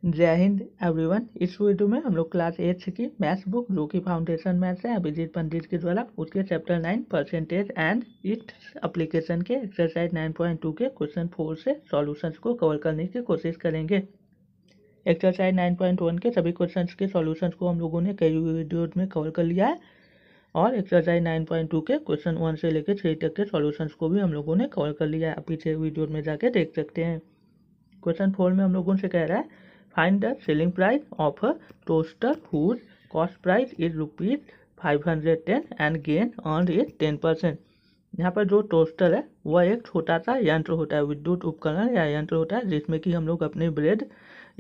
जय हिंद एवरीवन। इस वीडियो में हम लोग क्लास 8 की मैथ्स बुक जो कि फाउंडेशन मैथ्स है अभिजीत पंडित के द्वारा उसके chapter 9 percentage and its application के एक्सरसाइज 9.2 के क्वेश्चन 4 से सॉल्यूशंस को कवर करने की कोशिश करेंगे। एक्सरसाइज 9.1 के सभी क्वेश्चंस के सॉल्यूशंस को हम लोगों ने कई वीडियोज में कवर कर लिया है और एक्सरसाइज 9.2 के क्वेश्चन 1 से लेकर 3 तक के सॉल्यूशंस को भी हम लोगों ने कवर कर लिया है। आप पीछे वीडियो में जाके देख सकते हैं। क्वेश्चन 4 में हम लोगों से कह रहा है find the selling price of a toaster whose cost price is ₹510 and gain on is 10%। यहाँ पर जो टोस्टर है वह एक छोटा सा यंत्र होता है, विद्युत उपकरण या यंत्र होता है जिसमें कि हम लोग अपने ब्रेड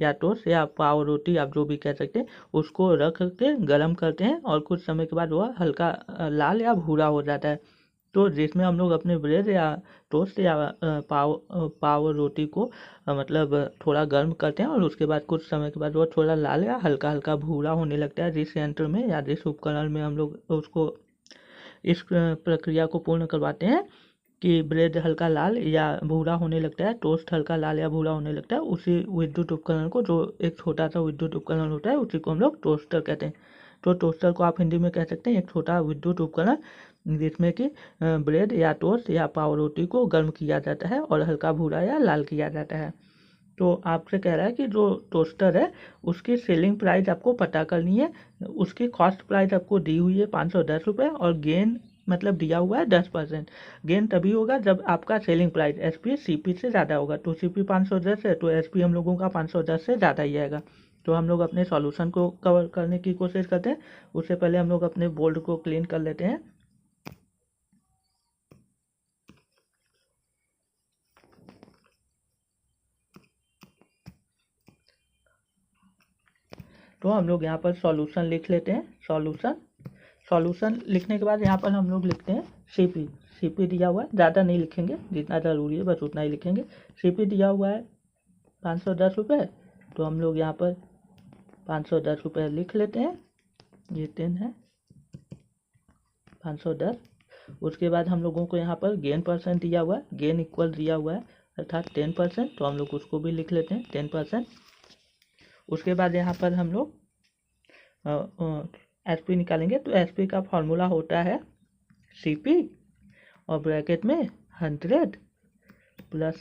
या टोस्ट या पाव रोटी आप जो भी कह सकते हैं उसको रख के गर्म करते हैं और कुछ समय के बाद वह हल्का लाल या भूरा हो जाता है। तो जिसमें हम लोग अपने ब्रेड या टोस्ट या पाव रोटी को मतलब थोड़ा गर्म करते हैं और उसके बाद कुछ समय के बाद वो थोड़ा लाल या हल्का हल्का भूरा होने लगता है। जिस यंत्र में या जिस उपकरण में हम लोग उसको इस प्रक्रिया को पूर्ण करवाते हैं कि ब्रेड हल्का लाल या भूरा होने लगता है, टोस्ट हल्का लाल या भूरा होने लगता है, उसी विद्युत उपकरण को जो एक छोटा सा विद्युत उपकरण होता है उसी को हम लोग टोस्टर कहते हैं। तो टोस्टर को आप हिंदी में कह सकते हैं एक छोटा विद्युत उपकरण जिसमें कि ब्रेड या टोस्ट या पाव रोटी को गर्म किया जाता है और हल्का भूरा या लाल किया जाता है। तो आपसे कह रहा है कि जो टोस्टर है उसकी सेलिंग प्राइस आपको पता करनी है। उसकी कॉस्ट प्राइस आपको दी हुई है ₹510 और गेन मतलब दिया हुआ है 10%। गेन तभी होगा जब आपका सेलिंग प्राइस एसपी सीपी से ज़्यादा होगा। तो सीपी 510 है तो एसपी हम लोगों का 510 से ज़्यादा ही आएगा। तो हम लोग अपने सॉल्यूशन को कवर करने की कोशिश करते हैं। उससे पहले हम लोग अपने बोर्ड को क्लीन कर लेते हैं। तो हम लोग यहाँ पर सॉल्यूशन लिख लेते हैं। सॉल्यूशन लिखने के बाद यहाँ पर हम लोग लिखते हैं सीपी। सीपी दिया हुआ है, ज़्यादा नहीं लिखेंगे, जितना ज़रूरी है बस उतना ही लिखेंगे। सीपी दिया हुआ है ₹510। तो हम लोग यहाँ पर ₹510 लिख लेते हैं। ये 10 है 510। उसके बाद हम लोगों को यहाँ पर गेन परसेंट दिया हुआ है, गेन इक्वल दिया हुआ है अर्थात 10%। तो हम लोग उसको भी लिख लेते हैं 10%। उसके बाद यहाँ पर हम लोग एसपी निकालेंगे। तो एसपी का फॉर्मूला होता है सीपी और ब्रैकेट में 100 plus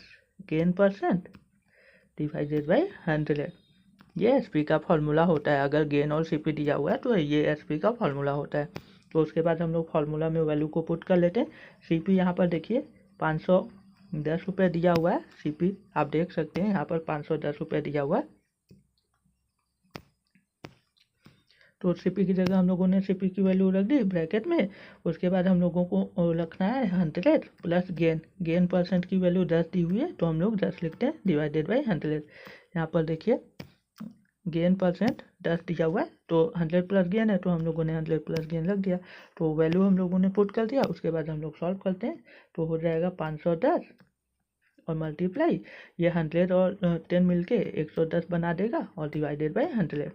gain percent divided by 100। ये एसपी का फॉर्मूला होता है। अगर गेन और सीपी दिया हुआ है तो ये एसपी का फॉर्मूला होता है। तो उसके बाद हम लोग फॉर्मूला में वैल्यू को पुट कर लेते हैं। सीपी यहाँ पर देखिए ₹510 दिया हुआ है। सीपी आप देख सकते हैं यहाँ पर ₹510 दिया हुआ है। तो सीपी की जगह हम लोगों ने सीपी की वैल्यू रख दी ब्रैकेट में। उसके बाद हम लोगों को रखना है 100 प्लस गेन परसेंट की वैल्यू 10 दी हुई है तो हम लोग 10 लिखते हैं डिवाइडेड बाई 100। यहाँ पर देखिए गेन परसेंट 10 दिया हुआ है तो 100 प्लस गेन है तो हम लोगों ने 100 प्लस गेन रख दिया। तो वैल्यू हम लोगों ने पुट कर दिया। उसके बाद हम लोग सॉल्व करते हैं तो हो जाएगा 510 और मल्टीप्लाई ये 100 और 10 मिलके 110 बना देगा और डिवाइडेड बाई 100।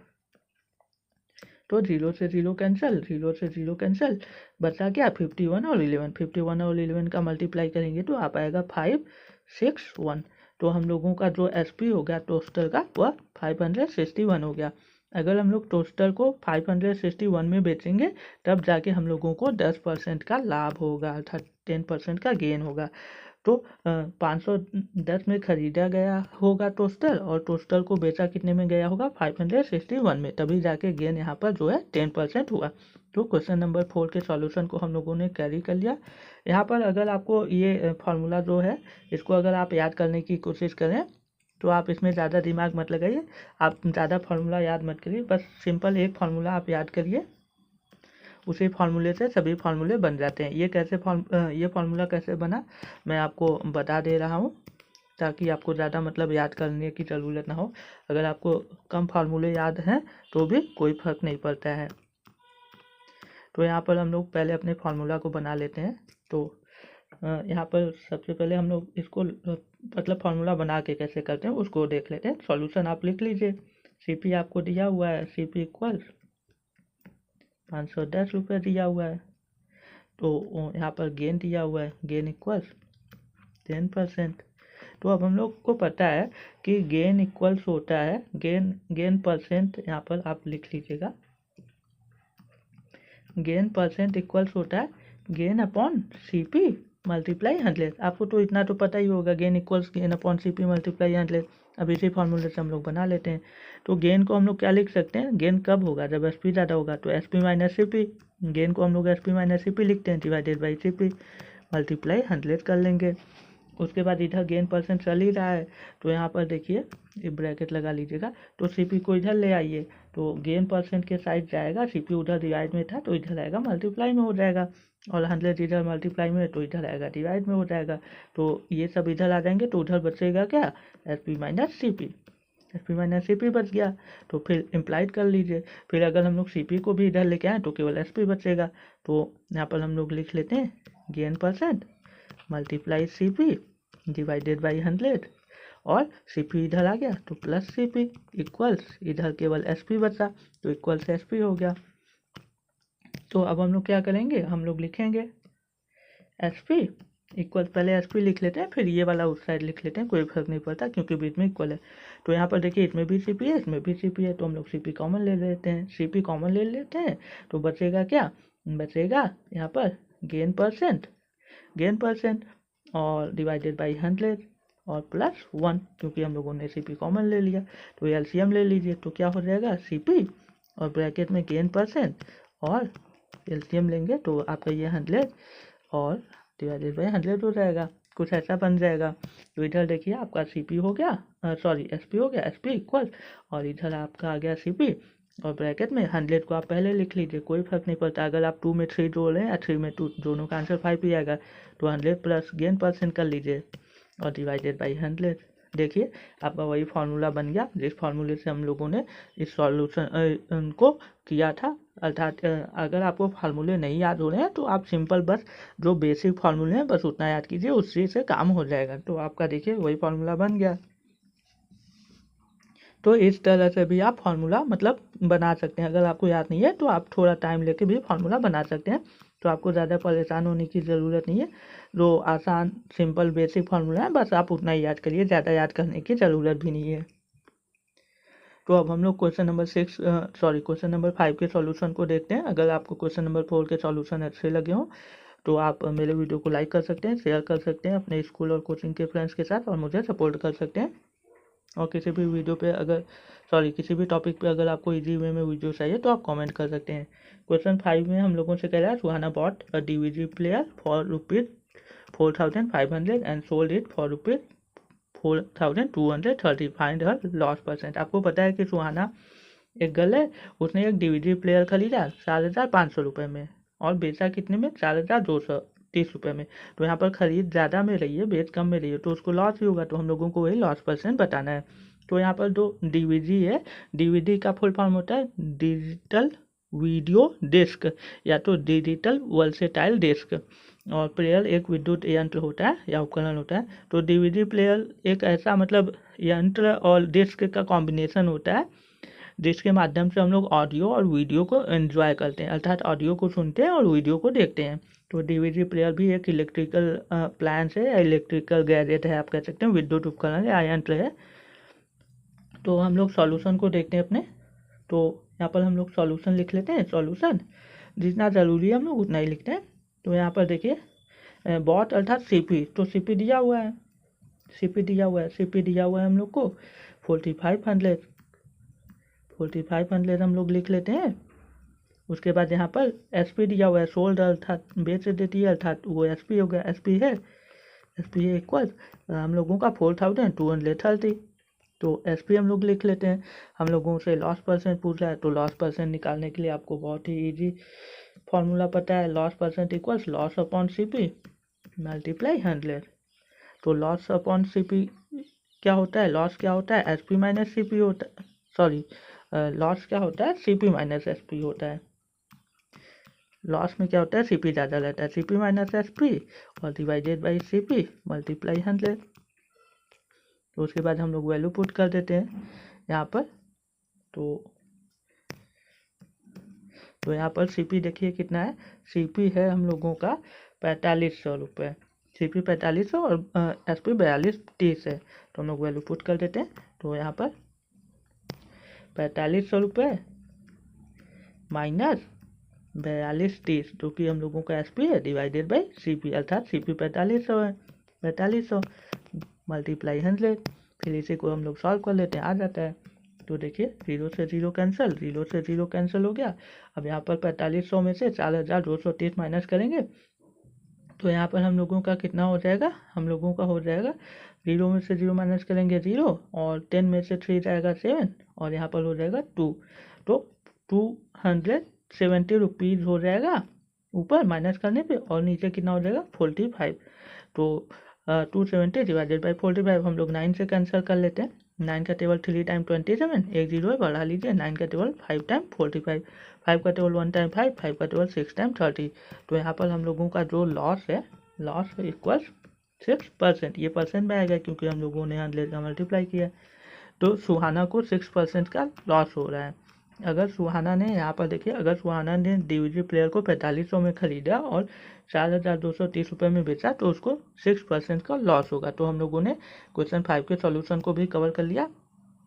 तो 0 से 0 कैंसिल, 0 से 0 कैंसिल, बचा क्या 51 और 11। 51 और 11 का मल्टीप्लाई करेंगे तो आ पाएगा 561। तो हम लोगों का जो एसपी हो गया टोस्टर का वह 561 हो गया। अगर हम लोग टोस्टर को 561 में बेचेंगे तब जाके हम लोगों को 10% का लाभ होगा अर्थात 10% का गेन होगा। तो 510 में खरीदा गया होगा टोस्टर और टोस्टर को बेचा कितने में गया होगा 561 में, तभी जाके गेन यहाँ पर जो है 10% हुआ। तो क्वेश्चन नंबर 4 के सॉल्यूशन को हम लोगों ने कैरी कर लिया। यहाँ पर अगर आपको ये फार्मूला जो है इसको अगर आप याद करने की कोशिश करें तो आप इसमें ज़्यादा दिमाग मत लगाइए, आप ज़्यादा फार्मूला याद मत करिए, बस सिंपल एक फार्मूला आप याद करिए, उसी फार्मूले से सभी फार्मूले बन जाते हैं। ये फार्मूला कैसे बना मैं आपको बता दे रहा हूँ ताकि आपको ज़्यादा मतलब याद करने की ज़रूरत ना हो। अगर आपको कम फार्मूले याद हैं तो भी कोई फ़र्क नहीं पड़ता है। तो यहाँ पर हम लोग पहले अपने फार्मूला को बना लेते हैं। तो यहाँ पर सबसे पहले हम लोग इसको मतलब फार्मूला बना के कैसे करते हैं उसको देख लेते हैं। सॉल्यूशन आप लिख लीजिए। सीपी आपको दिया हुआ है, सीपी इक्वल ₹510 दिया हुआ है। तो यहाँ पर गेन दिया हुआ है, गेन इक्वल 10%। तो अब हम लोग को पता है कि गेन इक्वल्स होता है गेन परसेंट, यहाँ पर आप लिख लीजिएगा, गेन परसेंट इक्वल्स होता है गेन अपॉन सीपी मल्टीप्लाई 100। आपको तो इतना तो पता ही होगा, gain equals gain upon CP multiply 100। अब इसी फॉर्मूले से हम लोग बना लेते हैं। तो गेन को हम लोग क्या लिख सकते हैं, गेन कब होगा, जब एसपी ज़्यादा होगा, तो एसपी माइनस सीपी, गेन को हम लोग एसपी माइनस सीपी लिखते हैं, डिवाइडेड बाई सीपी मल्टीप्लाई 100 कर लेंगे। उसके बाद इधर गेन परसेंट चल ही रहा है, तो यहाँ पर देखिए ये ब्रैकेट लगा लीजिएगा, तो सीपी को इधर ले आइए, तो गेन परसेंट के साइड जाएगा, सीपी उधर डिवाइड में था तो इधर आएगा मल्टीप्लाई में हो जाएगा, और 100 इधर मल्टीप्लाई में तो इधर आएगा डिवाइड में हो जाएगा। तो ये सब इधर आ जाएंगे, तो उधर बचेगा क्या, S P minus C P, S P minus C P बच गया। तो फिर इम्प्लाइड कर लीजिए, फिर अगर हम लोग सी पी को भी इधर लेके आए तो केवल एस पी बचेगा। तो यहाँ पर हम लोग लिख लेते हैं gain percent multiply C P divided by 100, और सी पी इधर आ गया तो प्लस सी पी इक्वल्स इधर केवल एस पी बचा, तो इक्वल्स एस पी हो गया। तो अब हम लोग क्या करेंगे, हम लोग लिखेंगे एस पी इक्वल, पहले एस पी लिख लेते हैं, फिर ये वाला उस साइड लिख लेते हैं, कोई फर्क नहीं पड़ता क्योंकि बीच में इक्वल है। तो यहाँ पर देखिए इसमें भी सी पी है, इसमें भी सी पी है, तो हम लोग सी पी कॉमन ले लेते हैं, सी पी कॉमन ले लेते हैं, तो बचेगा क्या, बचेगा यहाँ पर गेन परसेंट और डिवाइडेड बाई 100 और प्लस 1, क्योंकि हम लोगों ने सी पी कॉमन ले लिया। तो एलसीएम ले लीजिए, तो क्या हो जाएगा सी पी और ब्रैकेट में गेन परसेंट, और एलसीएम लेंगे तो आपका ये 100 और डिवाइडेड बाई 100 हो जाएगा, कुछ ऐसा बन जाएगा। तो इधर देखिए आपका सी पी हो गया, सॉरी एस पी हो गया, एस पी इक्वल, और इधर आपका आ गया सी पी, और ब्रैकेट में 100 को आप पहले लिख लीजिए, कोई फर्क नहीं पड़ता, अगर आप 2 में 3 जोड़ रहे हैं या 3 में 2, दोनों का आंसर 5 ही आएगा। तो 100 प्लस गेन परसेंट कर लीजिए और डिवाइडेड बाई 100। देखिए आपका वही फार्मूला बन गया जिस फार्मूले से हम लोगों ने इस सॉल्यूशन को किया था। अर्थात अगर आपको फार्मूले नहीं याद हो रहे हैं तो आप सिंपल बस जो बेसिक फार्मूले हैं बस उतना याद कीजिए, उसी से काम हो जाएगा। तो आपका देखिए वही फार्मूला बन गया। तो इस तरह से भी आप फार्मूला मतलब बना सकते हैं, अगर आपको याद नहीं है तो आप थोड़ा टाइम लेके भी फार्मूला बना सकते हैं। तो आपको ज़्यादा परेशान होने की ज़रूरत नहीं है, जो आसान सिंपल बेसिक फार्मूला है बस आप उतना ही याद करिए, ज़्यादा याद करने की ज़रूरत भी नहीं है। तो अब हम लोग क्वेश्चन नंबर 5 के सॉल्यूशन को देखते हैं। अगर आपको क्वेश्चन नंबर 4 के सॉल्यूशन अच्छे लगे हों तो आप मेरे वीडियो को लाइक कर सकते हैं, शेयर कर सकते हैं अपने स्कूल और कोचिंग के फ्रेंड्स के साथ, और मुझे सपोर्ट कर सकते हैं। और किसी भी वीडियो पे किसी भी टॉपिक पे अगर आपको इजी वे में वीडियो चाहिए तो आप कमेंट कर सकते हैं। क्वेश्चन 5 में हम लोगों से कह रहा है, Suhana bought a DVD player for ₹4,500 and sold it for ₹4,230, find her loss percent. आपको पता है कि सुहाना एक गर्ल है, उसने एक डीवीडी प्लेयर खरीदा 4,500 रुपये में और बेचा कितने में, 4,230 रुपये में। तो यहाँ पर खरीद ज़्यादा में रही है, बेच कम में रही है, तो उसको लॉस ही होगा। तो हम लोगों को वही लॉस परसेंट बताना है। तो यहाँ पर जो डीवीडी है, डीवीडी का फुल फॉर्म होता है डिजिटल वीडियो डिस्क या तो डिजिटल वर्सेटाइल डिस्क, और प्लेयर एक विद्युत यंत्र होता है या उपकरण होता है। तो डीवीडी प्लेयर एक ऐसा मतलब यंत्र और डिस्क का कॉम्बिनेशन होता है जिसके माध्यम से हम लोग ऑडियो और वीडियो को एंजॉय करते हैं, अर्थात ऑडियो को सुनते हैं और वीडियो को देखते हैं। तो डीवीडी प्लेयर भी एक इलेक्ट्रिकल अप्लायंस है या इलेक्ट्रिकल गैजेट है, आप कह सकते हैं, विद्युत उपकरण या यंत्र है। तो हम लोग सॉल्यूशन को देखते हैं अपने। तो यहाँ पर हम लोग सॉल्यूशन लिख लेते हैं, सॉल्यूशन जितना ज़रूरी है हम लोग उतना ही लिखते हैं। तो यहाँ पर देखिए बॉट अर्थात सीपी, तो सीपी दिया हुआ है, सीपी दिया हुआ है हम लोग को 4,500 हम लोग लिख लेते हैं। उसके बाद यहाँ पर एसपी दिया हुआ है, सोल्ड अर्थात बेच देती है, अर्थात वो एसपी हो गया, एसपी है इक्वल हम लोगों का 4,230। तो एसपी हम लोग लिख लेते हैं। हम लोगों से लॉस परसेंट पूछ रहा है, तो लॉस परसेंट निकालने के लिए आपको बहुत ही इजी फॉर्मूला पता है, loss percent equals loss upon CP multiply 100। तो लॉस अपॉन सीपी क्या होता है, लॉस क्या होता है, एसपी माइनस सीपी होता है, लॉस क्या होता है, सीपी माइनस एसपी होता है। लॉस में क्या होता है, सीपी ज़्यादा रहता है, सीपी माइनस एसपी और डिवाइडेड बाई सीपी मल्टीप्लाई 100। तो उसके बाद हम लोग वैल्यू पुट कर देते हैं यहाँ पर। तो यहाँ पर सीपी देखिए कितना है, सीपी है हम लोगों का 4,500 रुपये, CP 4500 और SP 4230 है। तो हम लोग वैल्यू पुट कर देते हैं। तो यहाँ पर 4500 रुपये माइनस 4230 जो कि हम लोगों का SP है डिवाइडेड बाई CP अर्थात CP 4500 है। 4500 मल्टीप्लाई 100। फिर इसी को हम लोग सॉल्व कर लेते हैं, आ जाता है। तो देखिए 0 से 0 कैंसिल, 0 से 0 कैंसिल हो गया। अब यहाँ पर 4500 में से 4230 माइनस करेंगे तो यहाँ पर हम लोगों का कितना हो जाएगा, हम लोगों का हो जाएगा 0 में से 0 माइनस करेंगे 0 और 10 में से 3 जाएगा 7 और यहाँ पर हो जाएगा 2। तो 270 रुपीज़ हो जाएगा ऊपर माइनस करने पे और नीचे कितना हो जाएगा 45। तो 270 डिवाइडेड बाई 45 हम लोग 9 से कैंसिल कर लेते हैं। 9 का टेबल 3 टाइम 27, एक जीरो है बढ़ा लीजिए। 9 का टेबल 5 टाइम 45, 5 का टेबल 1 टाइम 5, 5 का टेबल 6 टाइम 30। तो यहाँ पर हम लोगों का जो लॉस है, लॉस इक्वल्स 6%। ये परसेंट में आएगा क्योंकि हम लोगों ने 100 का मल्टीप्लाई किया। तो सुहाना को 6% का लॉस हो रहा है। अगर सुहाना ने यहाँ पर देखिए, अगर सुहाना ने डीवीजी प्लेयर को 4500 में खरीदा और 4230 रुपये में बेचा तो उसको 6% का लॉस होगा। तो हम लोगों ने क्वेश्चन 5 के सॉल्यूशन को भी कवर कर लिया।